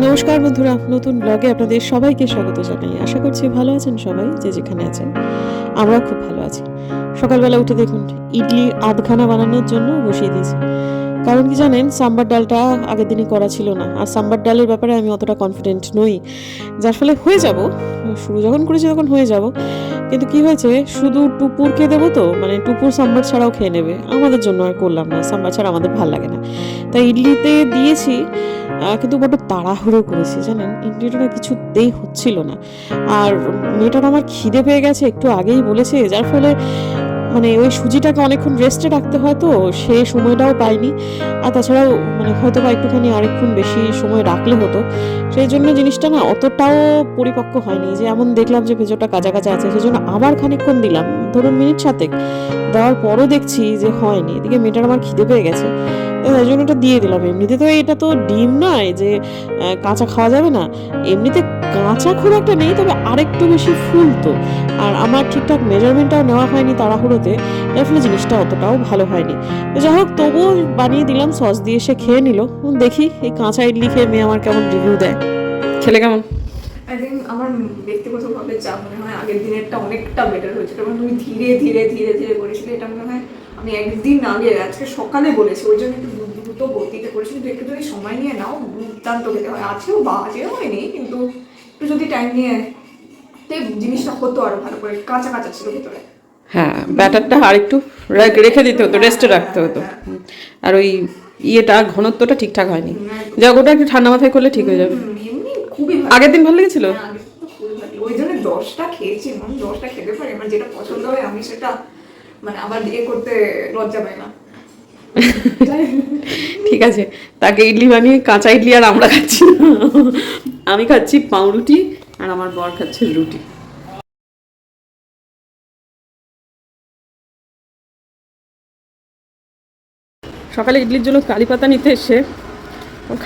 নমস্কার বন্ধুরা, নতুন ব্লগে আপনাদের সবাইকে স্বাগত জানাই। আশা করছি ভালো আছেন সবাই, যে যেখানে আছেন। আমরা খুব ভালো আছি। সকালবেলা উঠে দেখুন ইডলি আধখানা বানানোর জন্য বসিয়ে দিয়েছি। কারণ কি জানেন, সাম্বার ডালটা আগের দিনই করা ছিল না, আর সাম্বার ডালের ব্যাপারে আমি অতটা কনফিডেন্ট নই, যার ফলে হয়ে যাব, শুরু যখন করেছি তখন হয়ে যাব। কিন্তু কি হয়েছে, শুধু টুপুরকে দেবো তো, মানে টুপুর সাম্বার ছাড়াও খেয়ে নেবে, আমাদের জন্য আর করলাম না। সাম্বার ছাড়া আমাদের ভালো লাগে না, তাই ইডলিতে দিয়েছি। কিন্তু বড্ড তাড়াহুড়ো করেছি জানেন, ইডলিটা না কিছুতেই হচ্ছিল না। আর মেয়েটার আমার খিদে পেয়ে গেছে, একটু আগেই বলেছে, যার ফলে মানে ওই সুজিটাকে অনেকক্ষণ রেস্টে রাখতে হয়, তো সে সময়টাও পাইনি। আর তাছাড়াও মানে হয়তো বা একটুখানি আরেকক্ষণ বেশি সময় রাখলে হতো, সেই জন্য জিনিসটা না অতটাও পরিপক্ক হয়নি। যে এমন দেখলাম যে ভেজরটা কাঁচা কাঁচা আছে, সেই জন্য আবার খানিকক্ষণ দিলাম, ধরুন মিনিট 7 দেওয়ার পরও দেখছি যে হয়নি। এদিকে মেয়েটার আমার খিদে পেয়ে গেছে, তাই জন্য এটা দিয়ে দিলাম। এমনিতে তো এটা তো ডিম নয় যে কাঁচা খাওয়া যাবে না, এমনিতে কাঁচা খুব একটা নেই, তবে আরেকটু বেশি ফুল তো। আর আমার ঠিকঠাক মেজারমেন্টটাও নেওয়া হয়নি তাড়াহুড়োতে, যার ফলে জিনিসটা অতটাও ভালো হয়নি। তো যাই হোক, তবুও বানিয়ে দিলাম, সস দিয়ে সে খেয়ে নিল। দেখি এই কাঁচা ইডলি খেয়ে মেয়ে আমার কেমন রিভিউ দেয়। খেলে কেমন? আই থিঙ্ক আমার ব্যক্তিগতভাবে যা মনে হয় আগের দিনেরটা অনেকটা বেটার হয়েছে, কারণ তুমি ধীরে ধীরে ধীরে ধীরে করেছিলে। এটা মনে হয় আমি একদিন আগে আজকে সকালে বলেছি, ওই জন্য একটু দ্রুত গতিতে করেছি। কিন্তু একটু যদি সময় নিয়ে নাও দুর্দান্ত খেতে হয়। আজকেও বাজেও হয়নি, কিন্তু একটু যদি টাইম নিয়ে জিনিসটা হতো আরো ভালো করে। কাঁচা কাঁচা ছিল ভিতরে। হ্যাঁ, ব্যাটারটা আর একটু রেখে দিতে হতো, রেস্টে রাখতে হতো। আর ওই ইয়েটা ঘনত্বটা ঠিকঠাক হয়নি। যা ওটা একটু ঠান্ডা মাথায় করলে ঠিক হয়ে যাবে। এমনি খুবই ভালো। আগের দিন ভালো লেগেছিল। ওই জন্য 10টা খেয়েছি, 10টা খেতে পারি। আমার যেটা পছন্দ হয় আমি সেটা মানে আবার দিয়ে করতে লজ্জা পাই না। ঠিক আছে, তাকে ইডলি বানিয়ে, কাঁচা ইডলি আর আমরা খাচ্ছি না, আমি খাচ্ছি পাউরুটি আর আমার বর খাচ্ছে রুটি। সকালে ইডলির জন্য কারি পাতা নিতে এসে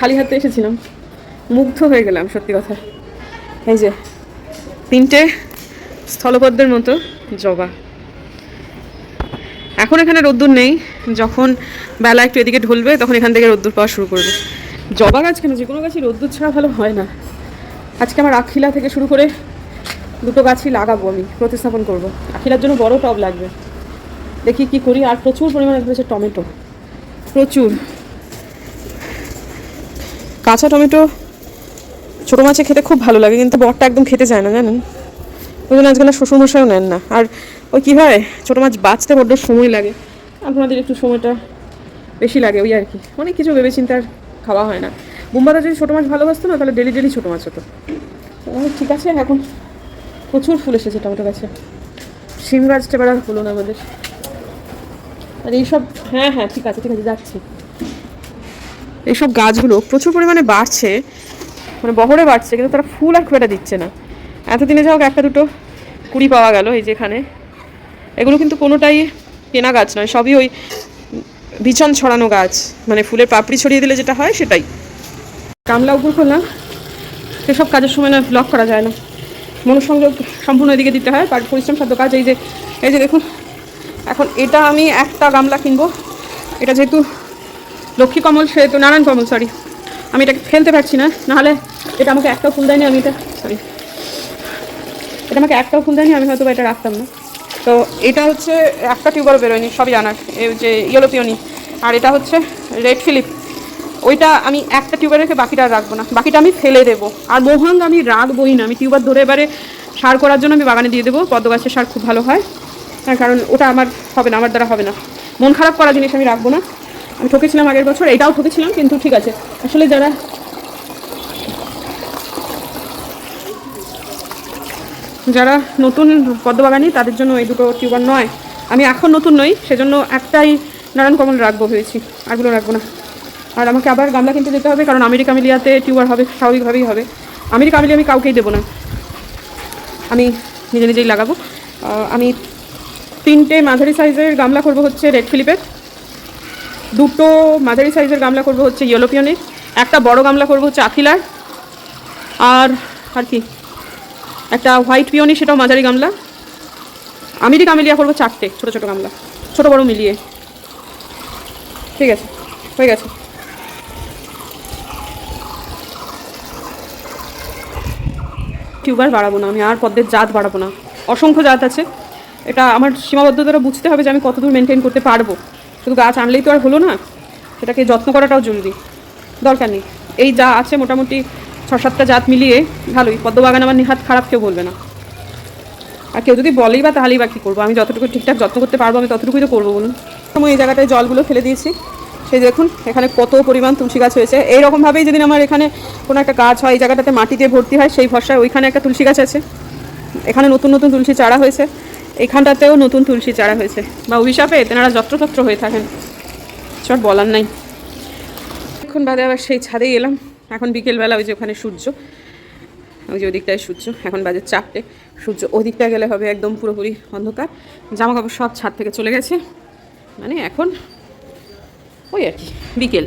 খালি হাতে এসেছিলাম, মুগ্ধ হয়ে গেলাম সত্যি কথা। এই যে 3টে স্থলপদ্মের মতো জবা। এখন এখানে রোদ্দুর নেই, যখন বেলা একটু এদিকে ঢলবে তখন এখান থেকে রোদ্দুর পাওয়া শুরু করবে। জবা গাছ কেন, যে কোনো গাছই রোদ্দুর ছাড়া ভালো হয় না। আজকে আমার আখিলা থেকে শুরু করে 2টো গাছই লাগাবো, আমি প্রতিস্থাপন করব। আখিলার জন্য বড় টব লাগবে, দেখি কি করি। আর প্রচুর পরিমাণে ধরেছে টমেটো, প্রচুর কাঁচা টমেটো। ছোটো মাছে খেতে খুব ভালো লাগে, কিন্তু বরটা একদম খেতে চায় না জানেন, ওই জন্য আজকাল শ্বশুরমশাইও নেন না। আর ওই কী হয়, ছোটো মাছ বাঁচতে বড্ড সময় লাগে, আপনাদের একটু সময়টা বেশি লাগে, ওই আর কি। অনেক কিছু ভেবেচিন্তে আর খাওয়া হয় না। বুম্বাদা যদি ছোটো মাছ ভালোবাসতো না, তাহলে ডেলি ডেলি ছোটো মাছ হতো। ঠিক আছে, এখন প্রচুর ফুল এসেছে টমেটো গাছে। শিম গাছটা এবার আর হলো না আমাদের। আর এইসব, হ্যাঁ হ্যাঁ ঠিক আছে ঠিক আছে, যাচ্ছি। এইসব গাছগুলো প্রচুর পরিমাণে বাড়ছে, মানে বহরে বাড়ছে, কিন্তু তারা ফুল আর খুব একটা দিচ্ছে না। এতদিনে যা হোক 1-2 কুড়ি পাওয়া গেল এই যেখানে। এগুলো কিন্তু কোনোটাই কেনা গাছ নয়, সবই ওই বিছন ছড়ানো গাছ, মানে ফুলের পাপড়ি ছড়িয়ে দিলে যেটা হয় সেটাই। গামলা উপর করলাম, সেসব কাজের সময় না ব্লক করা যায় না, মনোসংযোগ সম্পূর্ণ এদিকে দিতে হয়, পরিশ্রম সাধ্য কাজ। এই যে দেখুন, এখন এটা আমি একটা গামলা কিনবো। এটা যেহেতু লক্ষ্মী কমল, সেহেতু নারায়ণ কমল, সরি, আমি এটাকে ফেলতে পারছি না, নাহলে এটা আমাকে একটাও ফুল দেয়নি, আমি এটা সরি, এটা আমাকে একটাও ফুল দেয়নি, আমি হয়তো এটা রাখতাম না। তো এটা হচ্ছে একটা টিউবারও বেরোয়নি, সবই জানার, এই যে ইয়েলো পিওনি। আর এটা হচ্ছে রেড ফিলিপ, ওইটা আমি একটা টিউবার রেখে বাকিটা রাখবো না, বাকিটা আমি ফেলে দেবো। আর মোহাং আমি রাখবোই না, আমি টিউবার ধরে এবারে সার করার জন্য আমি বাগানে দিয়ে দেবো। পদ্ম গাছের সার খুব ভালো হয়, কারণ ওটা আমার হবে না, আমার দ্বারা হবে না। মন খারাপ করা জিনিস আমি রাখবো না। আমি ঠকেছিলাম আগের বছর, এটাও ঠকেছিলাম, কিন্তু ঠিক আছে। আসলে যারা নতুন পদ্মবাগানি তাদের জন্য এই 2টো টিউবার নয়। আমি এখন নতুন নই, সেজন্য একটাই নারায়ণ কমল রাখবো ভেবেছি, আরগুলো রাখবো না। আর আমাকে আবার গামলা কিনতে যেতে হবে, কারণ আমেরিকা মিলিয়াতে টিউবার হবে, স্বাভাবিকভাবেই হবে। আমেরিকা মিলিয়া আমি কাউকেই দেবো না, আমি নিজে নিজেই লাগাবো। আমি 3টে মাঝারি সাইজের গামলা করবো হচ্ছে রেড ফিলিপের, 2টো মাঝারি সাইজের গামলা করবো হচ্ছে ইয়েলো পিওনির, একটা বড় গামলা করবো হচ্ছে আখিলার, আর কি একটা হোয়াইট পিওনি, সেটাও মাঝারি গামলা। আমেরিকা মিলিয়া করবো 4টে ছোটো ছোটো গামলা, ছোটো বড়ো মিলিয়ে। ঠিক আছে, হয়ে গেছে। টিউবার বাড়াবো না, আমি আর পদ্মের জাত বাড়াবো না। অসংখ্য জাত আছে, এটা আমার সীমাবদ্ধতাটা বুঝতে হবে যে আমি কতদূর মেনটেন করতে পারবো। শুধু গাছ আনলেই তো আর হলো না, সেটাকে যত্ন করাটাও জরুরি। দরকার নেই, এই যা আছে মোটামুটি 6-7টা জাত মিলিয়ে ভালোই। পদ্মবাগান আমার নেহাত খারাপ কেউ বলবে না। আর কেউ যদি বলেই বা তাহলেই বা কী করবো, আমি যতটুকু ঠিকঠাক যত্ন করতে পারবো আমি ততটুকুই তো করবো বলুন। আমি এই জায়গাটায় জলগুলো ফেলে দিয়েছি, সেই দেখুন এখানে কত পরিমাণ তুলসী গাছ হয়েছে। এইরকমভাবেই যেদিন আমার এখানে কোনো একটা গাছ হয়, এই জায়গাটাতে মাটি দিয়ে ভর্তি হয়, সেই ভরসায় ওইখানে একটা তুলসী গাছ আছে, এখানে নতুন নতুন তুলসী চারা হয়েছে, এখানটাতেও নতুন তুলসী চারা হয়েছে। বা অভিশাপে তেনারা যত্রতত্র হয়ে থাকেন, সব বলার নাই। এখন বাদে আবার সেই ছাদেই এলাম। এখন বিকেলবেলা ওই যে ওখানে সূর্য, ওই যে ওদিকটায় সূর্য, এখন বাজে 4টে, সূর্য ওদিকটায় গেলে হবে একদম পুরোপুরি অন্ধকার। জামা কাপড় সব ছাদ থেকে চলে গেছে, মানে এখন ওই আর কি বিকেল।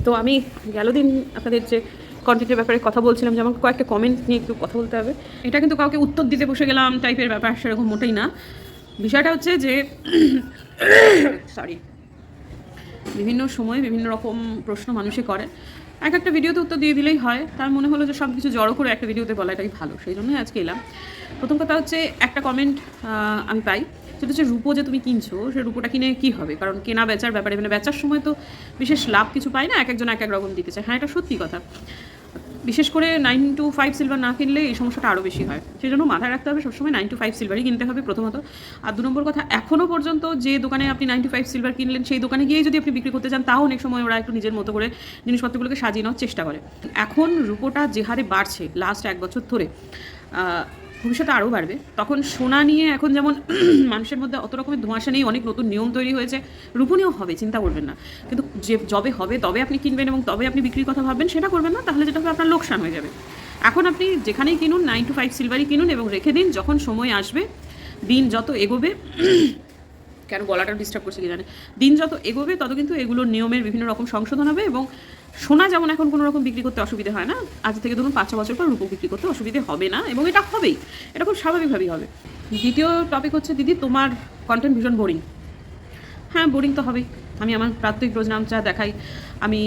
তো আমি গেল দিন আপনাদের যে কন্টেন্টের ব্যাপারে কথা বলছিলাম, যে আমাকে কয়েকটা কমেন্ট নিয়ে একটু কথা বলতে হবে। এটা কিন্তু কাউকে উত্তর দিতে বসে গেলাম টাইপের ব্যাপার, সেরকম মোটেই না। বিষয়টা হচ্ছে যে সরি, বিভিন্ন সময় বিভিন্ন রকম প্রশ্ন মানুষে করে, এক একটা ভিডিওতে উত্তর দিয়ে দিলেই হয়। তার মনে হলো যে সব কিছু জড়ো করে একটা ভিডিওতে বলাটাই ভালো, সেই জন্যই আজকে এলাম। প্রথম কথা হচ্ছে, একটা কমেন্ট আমি পাই, সেটা হচ্ছে রূপো যে তুমি কিনছো, সে রূপোটা কিনে কী হবে? কারণ কেনা বেচার ব্যাপারে, মানে বেচার সময় তো বিশেষ লাভ কিছু পায় না, এক একজন এক এক রকম দিতে চায়। হ্যাঁ, এটা সত্যি কথা। বিশেষ করে 9 to 5 সিলভার না কিনলে এই সমস্যাটা আরও বেশি হয়। সেই জন্য মাথায় রাখতে হবে সবসময় 9 to 5 সিলভারই কিনতে হবে প্রথমত। আর 2 নম্বর কথা, এখনও পর্যন্ত যে দোকানে আপনি 9 to 5 সিলভার কিনলেন, সেই দোকানে গিয়েই যদি আপনি বিক্রি করতে চান, তাও অনেক সময় ওরা একটু নিজের মতো করে জিনিসপত্রগুলোকে সাজিয়ে নেওয়ার চেষ্টা করে। এখন রূপোটা যে হারে বাড়ছে লাস্ট 1 বছর ধরে, ভবিষ্যতে আরও বাড়বে। তখন সোনা নিয়ে এখন যেমন মানুষের মধ্যে অত রকমের ধোঁয়াশা নেই, অনেক নতুন নিয়ম তৈরি হয়েছে, রূপো নিয়েও হবে, চিন্তা করবেন না। কিন্তু যে যবে হবে তবে আপনি কিনবেন এবং তবে আপনি বিক্রির কথা ভাববেন, সেটা করবেন না, তাহলে যেটা হবে আপনার লোকসান হয়ে যাবে। এখন আপনি যেখানেই কিনুন 9 to 5 সিলভারই কিনুন এবং রেখে দিন। যখন সময় আসবে, দিন যত এগোবে, কেন গলাটা ডিস্টার্ব করছে কি জানে, দিন যত এগোবে তত কিন্তু এগুলোর নিয়মের বিভিন্ন রকম সংশোধন হবে। এবং সোনা যেমন এখন কোনো রকম বিক্রি করতে অসুবিধা হয় না, আজ থেকে ধরুন 5-6 বছর পর রূপো বিক্রি করতে অসুবিধে হবে না, এবং এটা হবেই, এটা খুব স্বাভাবিকভাবেই হবে। দ্বিতীয় টপিক হচ্ছে, দিদি তোমার কন্টেন্ট ভীষণ বোরিং। হ্যাঁ, বোরিং তো হবেই। আমি আমার প্রাত্যহিক রোজ নামচা দেখাই, আমি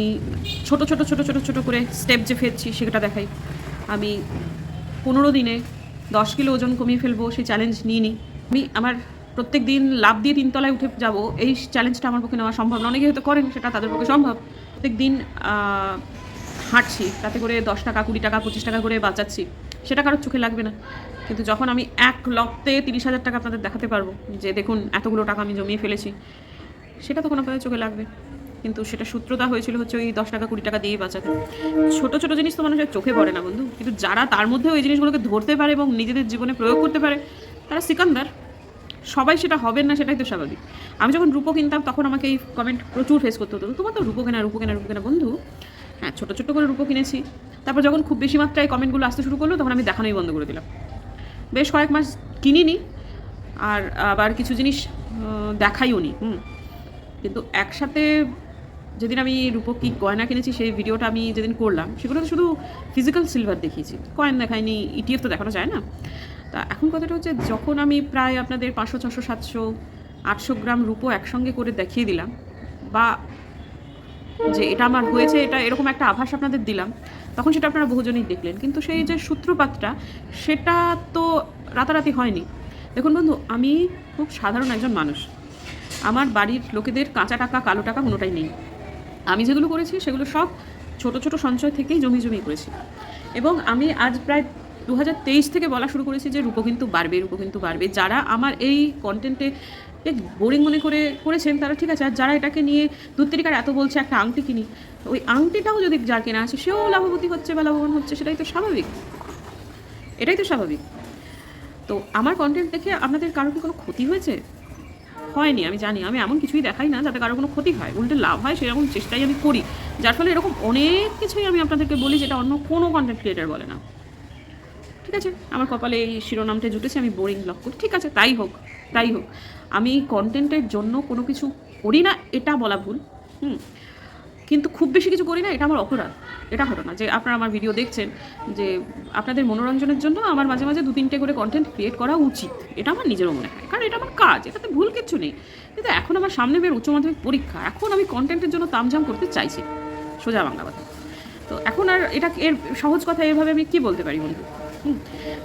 ছোট ছোট ছোট ছোট ছোট করে স্টেপ যে ফেলছি সেটা দেখাই, আমি 15 দিনে 10 কিলো ওজন কমিয়ে ফেলবো সেই চ্যালেঞ্জ নিয়ে নিই। আমি আমার প্রত্যেক দিন লাফ দিয়ে 3 তলায় উঠে যাব, এই চ্যালেঞ্জটা আমার পক্ষে নেওয়া সম্ভব না। অনেকে হয়তো করেন, সেটা তাদের পক্ষে সম্ভব। প্রত্যেক দিন হাঁটছি, তাতে করে 10 টাকা 20 টাকা 25 টাকা করে বাঁচাচ্ছি, সেটা কারোর চোখে লাগবে না। কিন্তু যখন আমি 1 লক্ষে 30,000 টাকা আপনাদের দেখাতে পারবো যে দেখুন এতগুলো টাকা আমি জমিয়ে ফেলেছি, সেটা তখন আপনাদের চোখে লাগবে। কিন্তু সেটা সূত্রতা হয়েছিল হচ্ছে ওই 10 টাকা 20 টাকা দিয়ে বাঁচাতে। ছোটো ছোটো জিনিস তো মানুষের চোখে পড়ে না বন্ধু, কিন্তু যারা তার মধ্যে ওই জিনিসগুলোকে ধরতে পারে এবং নিজেদের জীবনে প্রয়োগ করতে পারে, তারা সিকান্দার। সবাই সেটা হবেন না, সেটাই তো স্বাভাবিক। আমি যখন রূপো কিনতাম তখন আমাকে এই কমেন্ট প্রচুর ফেস করতে হতো, তোমার তো রূপো কেনা রূপো কেনা রূপো কেনা। বন্ধু, হ্যাঁ, ছোটো ছোটো করে রূপো কিনেছি। তারপর যখন খুব বেশি মাত্রায় কমেন্টগুলো আসতে শুরু করলো, তখন আমি দেখানোই বন্ধ করে দিলাম। বেশ কয়েক মাস কিনিনি, আর আবার কিছু জিনিস দেখাইও নি। কিন্তু একসাথে যেদিন আমি রূপো কি গয়না কিনেছি সেই ভিডিওটা আমি যেদিন করলাম, সেগুলোতে শুধু ফিজিক্যাল সিলভার দেখিয়েছি, কয়েন দেখাইনি, ইটিএফ তো দেখানো যায় না। তা এখন কথাটা হচ্ছে, যখন আমি প্রায় আপনাদের 500 600 700 800 গ্রাম রূপো একসঙ্গে করে দেখিয়ে দিলাম, বা যে এটা আমার হয়েছে, এটা এরকম একটা আভাস আপনাদের দিলাম, তখন সেটা আপনারা বহুজনেই দেখলেন। কিন্তু সেই যে সূত্রপাতটা, সেটা তো রাতারাতি হয়নি। দেখুন বন্ধু, আমি খুব সাধারণ একজন মানুষ, আমার বাড়ির লোকেদের কাঁচা টাকা কালো টাকা কোনোটাই নেই। আমি যেগুলো করেছি সেগুলো সব ছোট ছোট সঞ্চয় থেকেই জমি করেছি। এবং আমি আজ প্রায় 2023 থেকে বলা শুরু করেছি যে রূপো কিন্তু বাড়বে, রূপো কিন্তু বাড়বে। যারা আমার এই কন্টেন্টে বোরিং মনে করে করেছেন তারা ঠিক আছে, আর যারা এটাকে নিয়ে দুত্তেরিকার এত বলছে একটা আংটি কিনি, ওই আংটিটাও যদি যার কেনা আছে সেও লাভবতী হচ্ছে বা লাভবান হচ্ছে, সেটাই তো স্বাভাবিক, এটাই তো স্বাভাবিক। তো আমার কন্টেন্ট দেখে আপনাদের কারোর কি কোনো ক্ষতি হয়েছে? হয়নি, আমি জানি। আমি এমন কিছুই দেখাই না যাতে কারো কোনো ক্ষতি হয়, উল্টে লাভ হয় সেরকম চেষ্টাই আমি করি, যার ফলে এরকম অনেক কিছুই আমি আপনাদেরকে বলি যেটা অন্য কোনো কন্টেন্ট ক্রিয়েটার বলে না। ঠিক আছে, আমার কপালে এই শিরোনামটা জুটেছে, আমি বোরিং ব্লগ করি, ঠিক আছে, তাই হোক তাই হোক। আমি কন্টেন্টের জন্য কোনো কিছু করি না এটা বলা ভুল, কিন্তু খুব বেশি কিছু করি না এটা আমার অপরাধ। এটা হতো না যে আপনারা আমার ভিডিও দেখছেন, যে আপনাদের মনোরঞ্জনের জন্য আমার মাঝে মাঝে 2-3টে করে কন্টেন্ট ক্রিয়েট করা উচিত, এটা আমার নিজেরও মনে হয়, কারণ এটা আমার কাজ, এটাতে ভুল কিচ্ছু নেই। কিন্তু এখন আমার সামনে বের উচ্চ মাধ্যমিক পরীক্ষা, এখন আমি কন্টেন্টের জন্য তামঝাম করতে চাইছি, সোজা বাংলা কথা। তো এখন আর এটা এর সহজ কথা এভাবে আমি কি বলতে পারি বন্ধু?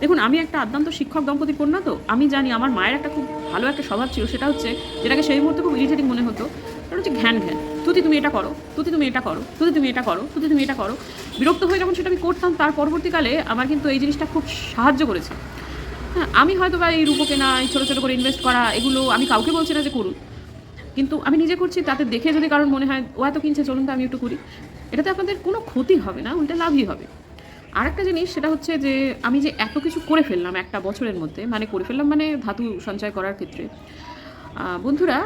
দেখুন, আমি একটা আদ্যান্ত শিক্ষক দম্পতির কন্যা, তো আমি জানি আমার মায়ের একটা খুব ভালো একটা স্বভাব ছিল, সেটা হচ্ছে যেটাকে সেই মুহূর্তে খুব ইরিটেটিং মনে হতো, সেটা হচ্ছে ঘ্যান ঘ্যান, তুতি তুমি এটা করো, তুতি তুমি এটা করো, তুতি তুমি এটা করো, তুতি তুমি এটা করো। বিরক্ত হয়ে যখন সেটা আমি করতাম, তার পরবর্তীকালে আমার কিন্তু এই জিনিসটা খুব সাহায্য করেছে। হ্যাঁ, আমি হয়তো বা এই রূপো কেনা, এই ছোটো ছোটো করে ইনভেস্ট করা, এগুলো আমি কাউকে বলছি না যে করুন, কিন্তু আমি নিজে করছি, তাতে দেখে যদি কারণ মনে হয় ও এত কিনছে, চলুন তো আমি একটু করি, এটাতে আপনাদের কোনো ক্ষতি হবে না, উল্টে লাভই হবে। আরেকটা জিনিস, সেটা হচ্ছে যে আমি যে এত কিছু করে ফেললাম একটা বছরের মধ্যে, মানে করে ফেললাম মানে ধাতু সঞ্চয় করার ক্ষেত্রে, বন্ধুরা,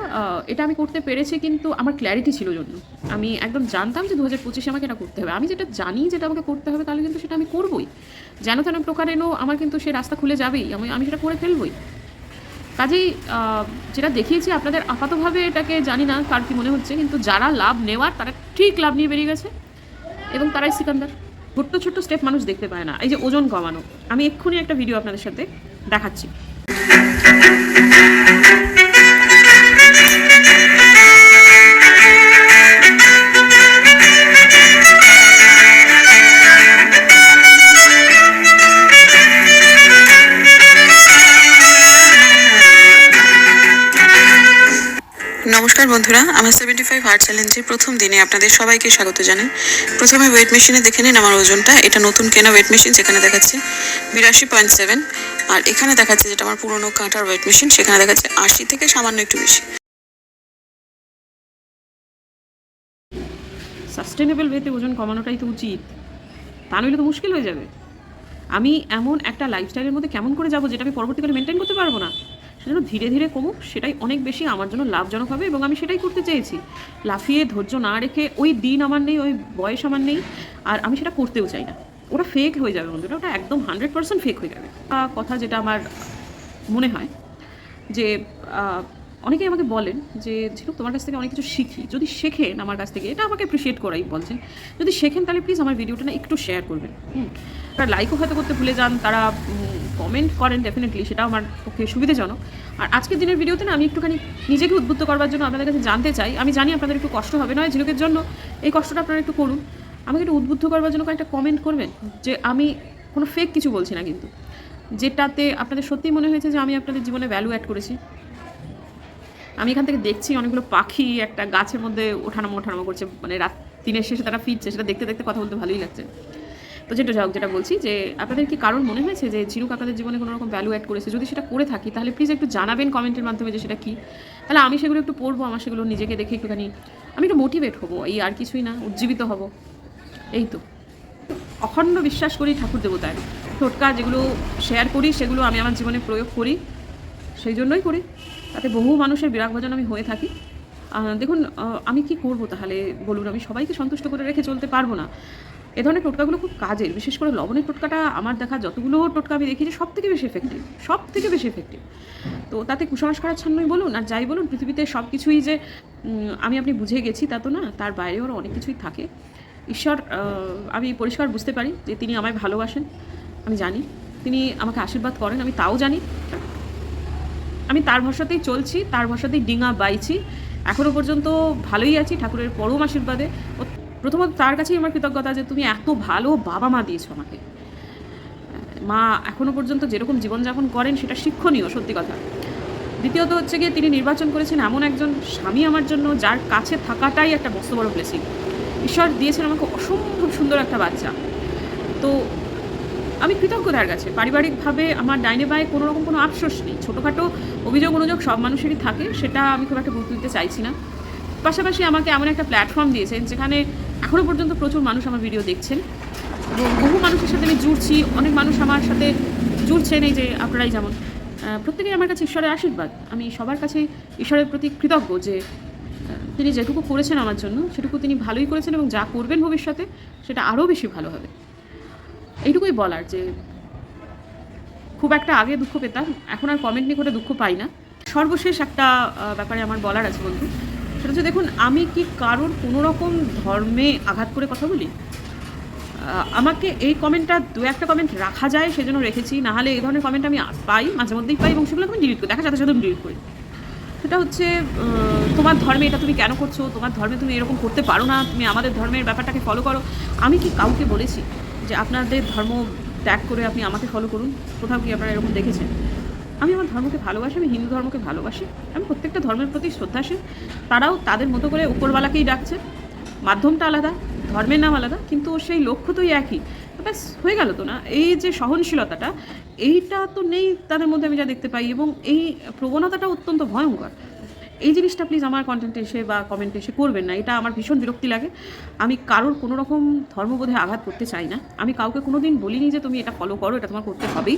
এটা আমি করতে পেরেছি কিন্তু আমার ক্ল্যারিটি ছিল জন্য। আমি একদম জানতাম যে 2025-এ আমাকে এটা করতে হবে। আমি যেটা জানি যেটা আমাকে করতে হবে, তাহলে কিন্তু সেটা আমি করবই। যেন তেন প্রকারেণও আমার কিন্তু সে রাস্তা খুলে যাবেই, আমি সেটা করে ফেলবই। কাজেই যেটা দেখিয়েছি আপনাদের, আপাতভাবে এটাকে জানি না কার কী মনে হচ্ছে, কিন্তু যারা লাভ নেওয়ার তারা ঠিক লাভ নিয়ে বেরিয়ে গেছে, এবং তারাই সিকান্দার। ছোট্ট ছোট্ট স্টেপ মানুষ দেখতে পায় না। এই যে ওজন কমানো, আমি এক্ষুনি একটা ভিডিও আপনাদের সাথে দেখাচ্ছি। নমস্কার বন্ধুরা, আমার 75 হার্ট চ্যালেঞ্জের প্রথম দিনে আপনাদের সবাইকে স্বাগত জানাই। প্রথমে ওয়েট মেশিনে দেখে নিন আমার ওজনটা। এটা নতুন কেনা ওয়েট মেশিন, যেখানে দেখাচ্ছে 82.7, আর এখানে দেখাচ্ছে যেটা আমার পুরনো কাঁটার ওয়েট মেশিন, সেখানে দেখাচ্ছে 80 থেকে সামান্য একটু বেশি। সাস্টেনেবল ওয়েতে ওজন কমানোটাই তো উচিত, তা নইলে তো মুশকিল হয়ে যাবে। আমি এমন একটা লাইফস্টাইলের মধ্যে কেমন করে যাব যেটা আমি পরবর্তীকালে মেনটেন করতে পারবো না। সেজন্য ধীরে ধীরে কমুক, সেটাই অনেক বেশি আমার জন্য লাভজনক হবে, এবং আমি সেটাই করতে চেয়েছি। লাফিয়ে ধৈর্য না রেখে, ওই দিন আমার নেই, ওই বয়স আমার নেই, আর আমি সেটা করতেও চাই না। ওটা ফেক হয়ে যাবে বন্ধুরা, ওটা একদম 100% ফেক হয়ে যাবে। কথা যেটা আমার মনে হয় যে অনেকেই আমাকে বলেন যে ঝিনুক, তোমার কাছ থেকে অনেক কিছু শিখি, যদি শেখেন আমার কাছ থেকে, এটা আমাকে অ্যাপ্রিসিয়েট করাই বলছেন, যদি শেখেন তাহলে প্লিজ আমার ভিডিওটা না একটু শেয়ার করবেন। তারা লাইকও হয়তো করতে ভুলে যান, তারা কমেন্ট করেন, ডেফিনেটলি সেটা আমার পক্ষে সুবিধাজনক। আর আজকের দিনের ভিডিওতে না আমি একটুখানি নিজেকে উদ্বুদ্ধ করবার জন্য আপনাদের কাছে জানতে চাই। আমি জানি আপনাদের একটু কষ্ট হবে, নয় ঝিনুকের জন্য এই কষ্টটা আপনারা একটু করুন। আমাকে একটু উদ্বুদ্ধ করবার জন্য কয়েকটা কমেন্ট করবেন, যে আমি কোনো ফেক কিছু বলছি না, কিন্তু যেটাতে আপনাদের সত্যিই মনে হয়েছে যে আমি আপনাদের জীবনে ভ্যালু অ্যাড করেছি। আমি এখান থেকে দেখছি অনেকগুলো পাখি একটা গাছের মধ্যে ওঠানামো করছে, মানে রাত দিনের শেষে তারা ফিরছে, সেটা দেখতে দেখতে কথা বলতে ভালোই লাগছে। তো যেটা বলছি, যে আপনাদের কি কারণ মনে হয়েছে যে ঝিনুক আপনাদের জীবনে কোনো রকম ভ্যালু অ্যাড করেছে? যদি সেটা করে থাকি, তাহলে প্লিজ একটু জানাবেন কমেন্টের মাধ্যমে যে সেটা কী। তাহলে আমি সেগুলো একটু পড়বো, আমার সেগুলো নিজেকে দেখে একটুখানি আমি একটু মোটিভেট হবো, এই আর কিছুই না, উজ্জীবিত হব। এই তো, অখণ্ড বিশ্বাস করি ঠাকুর দেবতায়। টোটকা যেগুলো শেয়ার করি, সেগুলো আমি আমার জীবনে প্রয়োগ করি, সেই জন্যই করি, তাতে বহু মানুষের বিরাগ ভজন আমি হয়ে থাকি। দেখুন, আমি কি করব তাহলে বলুন? আমি সবাইকে সন্তুষ্ট করে রেখে চলতে পারবো না। এ ধরনের টোটকাগুলো খুব কাজের, বিশেষ করে লবণের টোটকাটা আমার দেখা যতগুলো টোটকা আমি দেখি যে সব থেকে বেশি এফেক্টিভ। তো তাতে কুসংস্কারাচ্ছন্নই বলুন আর যাই বলুন, পৃথিবীতে সব কিছুই যে আমি বুঝে গেছি তা তো না, তার বাইরেও অনেক কিছুই থাকে। ঈশ্বর, আমি পরিষ্কার বুঝতে পারি যে তিনি আমায় ভালোবাসেন, আমি জানি তিনি আমাকে আশীর্বাদ করেন, আমি তাও জানি। আমি তার ভরসাতেই চলছি, তার ভরসাতেই ডিঙা বাইছি, এখনও পর্যন্ত ভালোই আছি ঠাকুরের পরম আশীর্বাদে। প্রথমত তার কাছেই আমার কৃতজ্ঞতা যে তুমি এত ভালো বাবা মা দিয়েছো আমাকে। মা এখনও পর্যন্ত যেরকম জীবনযাপন করেন সেটা শিক্ষণীয়, সত্যি কথা। দ্বিতীয়ত হচ্ছে গিয়ে তিনি নির্বাচন করেছেন এমন একজন স্বামী আমার জন্য, যার কাছে থাকাটাই একটা মস্ত বড় ব্লেসিং। ঈশ্বর দিয়েছেন আমাকে অসম্ভব সুন্দর একটা বাচ্চা। তো আমি কৃতজ্ঞ তার কাছে। পারিবারিকভাবে আমার ডাইনে বায়ে কোনো রকম কোনো আফসোস নেই। ছোটোখাটো অভিযোগ অনুযোগ সব মানুষেরই থাকে, সেটা আমি খুব একটা গুরুত্ব দিতে চাইছি না। পাশাপাশি আমাকে এমন একটা প্ল্যাটফর্ম দিয়েছেন যেখানে এখনও পর্যন্ত প্রচুর মানুষ আমার ভিডিও দেখছেন, এবং বহু মানুষের সাথে আমি জুড়ছি, অনেক মানুষ আমার সাথে জুড়ছেন, এই যে আপনারাই যেমন। প্রত্যেকেই আমার কাছে ঈশ্বরের আশীর্বাদ। আমি সবার কাছে ঈশ্বরের প্রতি কৃতজ্ঞ যে তিনি যেটুকু করেছেন আমার জন্য সেটুকু তিনি ভালোই করেছেন, এবং যা করবেন ভবিষ্যতে সেটা আরও বেশি ভালো হবে। এইটুকুই বলার, যে খুব একটা আগে দুঃখ পেতাম, এখন আর কমেন্ট নিয়ে করে দুঃখ পাই না। সর্বশেষ একটা ব্যাপারে আমার বলার আছে বন্ধু, সেটা হচ্ছে দেখুন, আমি কি কারোর কোনো রকম ধর্মে আঘাত করে কথা বলি? আমাকে এই কমেন্টটা দু একটা কমেন্ট রাখা যায় সেজন্য রেখেছি, নাহলে এই ধরনের কমেন্ট আমি পাই, মাঝে মধ্যেই পাই, এবং সেগুলো আমি ডিলিট করি, দেখার সাথে সাথে আমি ডিলিট করি। সেটা হচ্ছে তোমার ধর্মে এটা তুমি কেন করছো, তোমার ধর্মে তুমি এরকম করতে পারো না, তুমি আমাদের ধর্মের ব্যাপারটাকে ফলো করো। আমি কি কাউকে বলেছি যে আপনাদের ধর্ম ট্যাগ করে আপনি আমাকে ফলো করুন, কোথাও কি আপনারা এরকম দেখেছেন? আমি আমার ধর্মকে ভালোবাসি, আমি হিন্দু ধর্মকে ভালোবাসি, আমি প্রত্যেকটা ধর্মের প্রতি শ্রদ্ধাশীল। তারাও তাদের মতো করে উপরওয়ালাকেই ডাকছে, মাধ্যমটা আলাদা, ধর্মের নাম আলাদা, কিন্তু সেই লক্ষ্য তোই একই। তো ব্যাস হয়ে গেল তো না? এই যে সহনশীলতাটা, এইটা তো নেই তাদের মধ্যে আমি যা দেখতে পাই, এবং এই প্রবণতাটা অত্যন্ত ভয়ঙ্কর। এই জিনিসটা প্লিজ আমার কন্টেন্টে এসে বা কমেন্টে এসে করবেন না, এটা আমার ভীষণ বিরক্তি লাগে। আমি কারোর কোনো রকম ধর্মবোধে আঘাত করতে চাই না। আমি কাউকে কোনো দিন বলিনি যে তুমি এটা ফলো করো, এটা তোমার করতে হবেই।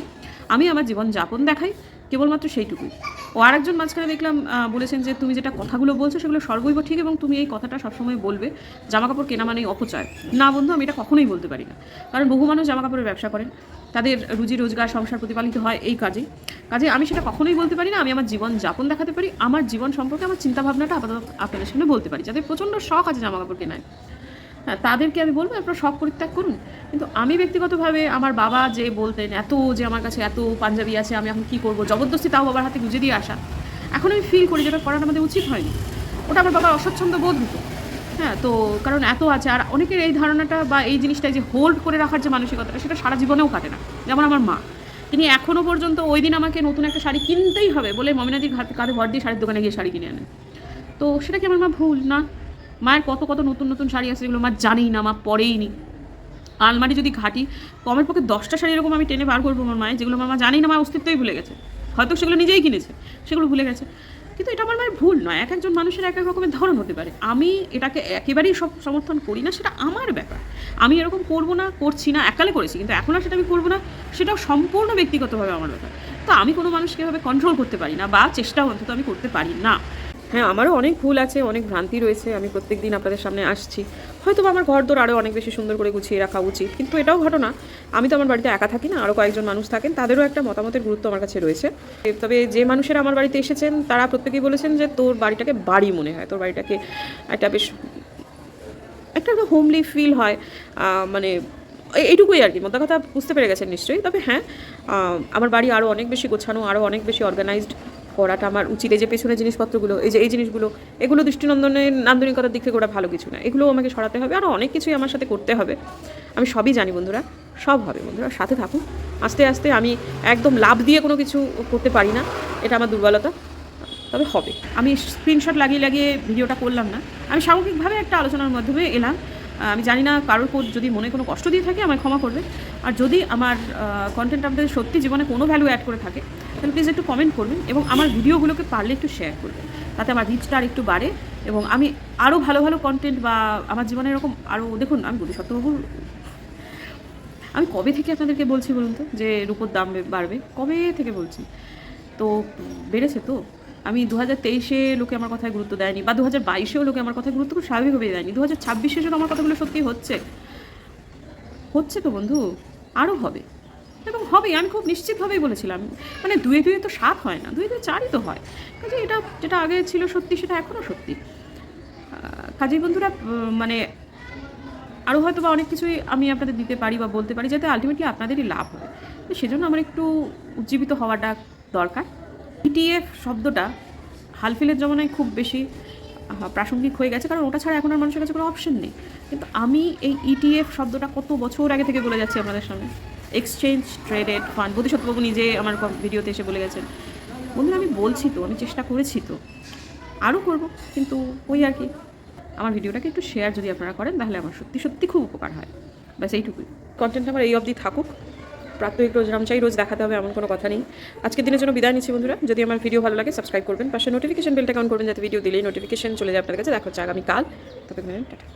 আমি আমার জীবন যাপন দেখাই, কেবলমাত্র সেইটুকুই। ও আরেকজন মাঝখানে দেখলাম বলেছেন যে তুমি যেটা কথাগুলো বলছো সেগুলো সর্বৈব ঠিক, এবং তুমি এই কথাটা সবসময় বলবে জামাকাপড় কেনা মানেই অপচয়। না বন্ধু, আমি এটা কখনোই বলতে পারি না, কারণ বহু মানুষ জামাকাপড়ের ব্যবসা করেন, তাদের রুজি রোজগার সংসার প্রতিপালিত হয় এই কাজে আমি সেটা কখনোই বলতে পারি না। আমি আমার জীবন যাপন দেখাতে পারি, আমার জীবন সম্পর্কে আমার চিন্তাভাবনাটা আপাতত আপনাদের সামনে বলতে পারি। যাদের প্রচণ্ড শখ আছে জামাকাপড় কেনায়, হ্যাঁ, তাদেরকে আমি বলবো আপনারা শখ পরিত্যাগ করুন। কিন্তু আমি ব্যক্তিগতভাবে আমার বাবা যে বলতেন যে আমার কাছে এত পাঞ্জাবি আছে, আমি এখন কী করবো, জবরদস্তি তাও বাবার হাতে গুঁজে দিয়ে আসা, এখন আমি ফিল করি যেটা করাটা আমাদের উচিত হয়নি। ওটা আমার বাবার অস্বচ্ছন্দ বোধ হতো। হ্যাঁ, তো কারণ এত আছে, আর অনেকের এই ধারণাটা বা এই জিনিসটা যে হোল্ড করে রাখার যে মানসিকতাটা, সেটা সারা জীবনেও কাটে না। যেমন আমার মা, তিনি এখনও পর্যন্ত ওই দিন আমাকে নতুন একটা শাড়ি কিনতেই হবে বলে মমিনাদির কাঁধে ভর দিয়ে শাড়ির দোকানে গিয়ে শাড়ি কিনে আনেন। তো সেটা কি আমার মা ভুল? না। মায়ের কত কত নতুন নতুন শাড়ি আছে যেগুলো মা জানেই না, মা পরেই নি। আলমারি যদি ঘাটি, কমের পক্ষে 10টা শাড়ি এরকম আমি টেনে বার করবো আমার মায়ের, যেগুলো আমার মা জানেই না, মা অস্তিত্বই ভুলে গেছে, হয়তো সেগুলো নিজেই কিনেছে, সেগুলো ভুলে গেছে। কিন্তু এটা আমার মায়ের ভুল নয়। এক একজন মানুষের এক এক রকমের ধরন হতে পারে। আমি এটাকে একেবারেই সব সমর্থন করি না, সেটা আমার ব্যাপার। আমি এরকম করবো না, করছি না, এককালে করেছি, কিন্তু এখন আর সেটা আমি করবো না, সেটাও সম্পূর্ণ ব্যক্তিগতভাবে আমার ব্যাপার। তো আমি কোনো মানুষকে এভাবে কন্ট্রোল করতে পারি না, বা চেষ্টাও অন্তত আমি করতে পারি না। হ্যাঁ, আমারও অনেক ভুল আছে, অনেক ভ্রান্তি রয়েছে। আমি প্রত্যেক দিন আপনাদের সামনে আসছি, হয়তো আমার ঘরদোর আরও অনেক বেশি সুন্দর করে গুছিয়ে রাখা উচিত, কিন্তু এটাও ঘটনা আমি তো আমার বাড়িতে একা থাকি না, আরও কয়েকজন মানুষ থাকেন, তাদেরও একটা মতামতের গুরুত্ব আমার কাছে রয়েছে। তবে যে মানুষেরা আমার বাড়িতে এসেছেন তারা প্রত্যেকেই বলেছেন যে তোর বাড়িটাকে বাড়ি মনে হয়, তোর বাড়িটাকে একটা বেশ একটা হোমলি ফিল হয়, মানে এইটুকুই আর কি, মোদ্দা কথা বুঝতে পেরে গেছেন নিশ্চয়ই। তবে হ্যাঁ, আমার বাড়ি আরও অনেক বেশি গোছানো, আরও অনেক বেশি অর্গানাইজড করাটা আমার উচিত। এই যে পেছনের জিনিসপত্রগুলো, এই জিনিসগুলো, এগুলো নান্দনিকতার দিক থেকে ওটা ভালো কিছু না, এগুলো আমাকে সরাতে হবে, আরও অনেক কিছুই আমার সাথে করতে হবে। আমি সবই জানি বন্ধুরা, সব হবে বন্ধুরা, সাথে থাকুন। আস্তে আস্তে আমি একদম লাভ দিয়ে কোনো কিছু করতে পারি না, এটা আমার দুর্বলতা, তবে হবে। আমি স্ক্রিনশট লাগিয়ে ভিডিওটা করলাম না, আমি সামগ্রিকভাবে একটা আলোচনার মাধ্যমে এলাম। আমি জানি না কারোর যদি মনে কোনো কষ্ট দিয়ে থাকে আমায় ক্ষমা করবে, আর যদি আমার কন্টেন্ট আপনাদের সত্যি জীবনে কোনো ভ্যালু অ্যাড করে থাকে তাহলে প্লিজ একটু কমেন্ট করবেন, এবং আমার ভিডিওগুলোকে পারলে একটু শেয়ার করবেন, তাতে আমার রিচটা আর একটু বাড়ে, এবং আমি আরও ভালো ভালো কন্টেন্ট বা আমার জীবনে এরকম আরও, দেখুন আমি বোধিসত্ত্ববাবুর, আমি কবে থেকে আপনাদেরকে বলছি বলুন তো যে রূপোর দাম বাড়বে, কবে থেকে বলছি, তো বেড়েছে তো। আমি 2023-এ লোকে আমার কথায় গুরুত্ব দেয়নি, বা 2022-এও লোকে আমার কথায় গুরুত্ব খুব স্বাভাবিকভাবেই দেয়নি, 2026-এ যদি আমার কথাগুলো সত্যি হচ্ছে তো বন্ধু, আরও হবে, এবং হবে, আমি খুব নিশ্চিতভাবেই বলেছিলাম। মানে 2 2 তো 7 হয় না, 2 2 4ই তো হয়। কাজে এটা যেটা আগে ছিল সত্যি, সেটা এখনও সত্যি। কাজেই বন্ধুরা, মানে আরও হয়তো বা অনেক কিছুই আমি আপনাদের দিতে পারি বা বলতে পারি, যাতে আলটিমেটলি আপনাদেরই লাভ হবে। তো সেজন্য আমার একটু উজ্জীবিত হওয়াটা দরকার। ইটিএফ শব্দটা হালফিলের জমানায় খুব বেশি প্রাসঙ্গিক হয়ে গেছে, কারণ ওটা ছাড়া এখন আর মানুষের কাছে কোনো অপশন নেই। কিন্তু আমি এই ইটিএফ শব্দটা কত বছর আগে থেকে বলে যাচ্ছি আপনাদের সামনে, এক্সচেঞ্জ ট্রেডেড ফান্ড। বোধিসত্ত্ববাবু নিজে আমার ভিডিওতে এসে বলে গেছেন। বন্ধুরা, আমি বলছি তো, আমি চেষ্টা করেছি তো, আরও করবো, কিন্তু ওই আর কি, আমার ভিডিওটাকে একটু শেয়ার যদি আপনারা করেন তাহলে আমার সত্যি সত্যি খুব উপকার হয়। ব্যাস এইটুকুই। কন্টেন্ট আমার এই অবধি থাকুক, প্রাত্যহিক রোজ চাই রোজ দেখাতে হবে এমন কোনো কথা নেই। আজকের দিনের জন্য বিদায় নিচ্ছি বন্ধুরা। যদি আমার ভিডিও ভালো লাগে সাবস্ক্রাইব করবেন, পাশে নোটিফিকেশন বেলটা অন করবেন, যাতে ভিডিও দিলেই নোটিফিকেশন চলে যায় আপনার কাছে। দেখা হচ্ছে আগামীকাল, ততক্ষণ টাটা।